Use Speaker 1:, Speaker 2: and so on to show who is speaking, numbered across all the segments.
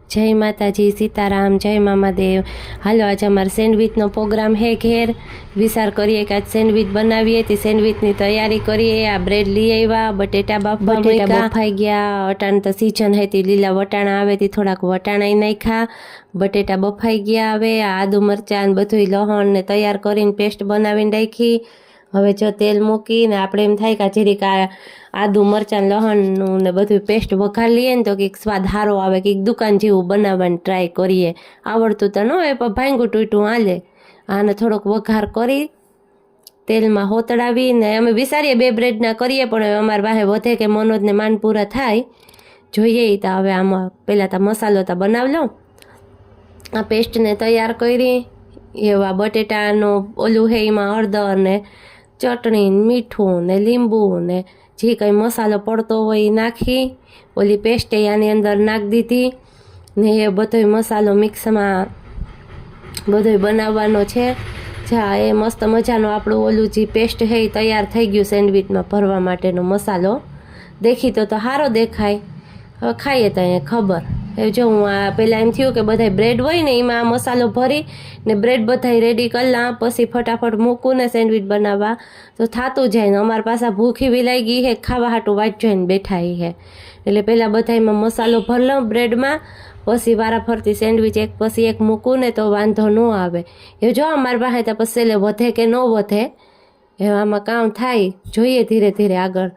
Speaker 1: जय माताजी, सीताराम, जय मामादेव। हालो आज अमर सेंडविचनो प्रोग्राम है घेर। विचार करिए कि आज सेंडविच बनावीए तो सेंडविचनी तैयारी करिए। आ ब्रेड ली आव्या, बटेटा बफाई गया। अटाण तो सीजन है ती लीला वटाणा आवे ती थोड़ाक वटाणा नाख्या। बटेटा बफाई गया। हवे आदू मरचा बधुं लहण ने तैयार करीने पेस्ट बनावीने राखी। हवे जो तेल मूकीने आपणे एम थाय के जरीक आदू मरचा लहणनुं ने बधुं पेस्ट वघार लीए ने तो कंईक स्वाद सारो आवे, कंईक दुकान जेवुं बनाववानी ट्राय करीए। आवडतुं तो न होय पण भांग्युं टूट्युं हाले। आने थोड़ोक वघार करी तेलमां होतड़ावीने अमे विचारीए 2 ब्रेडना करीए पण अमारी पासे वधे के मनोज ने मानपूरा थाय जोईए। तो हवे आमां पहेला तो मसालो तो बनावी लऊं। आ पेस्ट ने तैयार करी। एवा बटेटानो ओलुं है एमां हळदर ने चटणी मीठुं ने લીંબુ ने जे कंई मसालो पड़तो होय नाखी। ओली पेस्ट आनी अंदर नाख दीधी ने ए बधोय मसालो मिक्स में बधोय बनाववानो छे। जा ए मस्त मजानो आपणुं ओलुं जे पेस्ट है तैयार थई गयुं सेंडविच में भरवा माटेनो मसालो। देखी तो सारो देखाय, हवे खाईए तो खबर। ए जो हूँ आ पहला एम थयुं के बधाय ब्रेड होय ने एमां आ मसालो भरी ने ब्रेड बधाय रेडी कर ला, पछी फटाफट मूकूं ने सेंडविच बनाववा तो थातुं जाय ने अमार पासा भूखी विलाई गई है, खावा हाटू वाट जोईने बैठा है। एटले पहला बधायमां मसालो भर लऊं ब्रेड में, पछी वारा फरती सेंडविच एक पछी एक मूकूं ने तो वांधो न आवे। ए जो अमार पासे तो पछी छेल्ले वधे के न वधे ए आमां काम थाय, जोईए धीरे धीरे आगळ।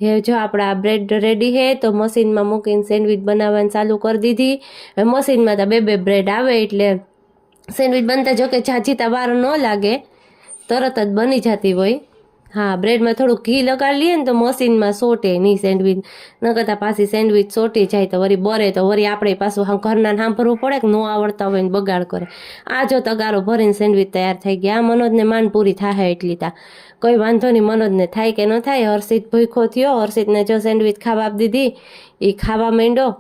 Speaker 1: ये जो आपड़ा ब्रेड रेडी है तो मशीन में मूकीने सेंडविच बनाववानी चालू कर दीधी। मशीन में तो 2 ब्रेड आवे एटले सेंडविच बनता जो कि झाझीता वार न लागे, तरत ज बनी जाती होय। हाँ, ब्रेड में थोड़ું घी लगाड़ी लीए ने तो मशीन में सोटे नहीं सेंडविच, न करता पाછી सेंडविच सोटी जाए तो वरी बरे तो वरी आपणे पाछुं घरना सांभळवुं पड़े कि न आवड़ता होय ने बगाड़ करे। आ जो तगारो भरीने सेंडविच तैयार थई गया। मनोज ने मान पूरी थाहे एटली ता कोई वांधो नहीं, मनोज ने थाय के न थाय। हर्षित भूखो थयो, हर्षित ने जो सेंडविच खावा आपी दीधी, ई खावा मांड्यो।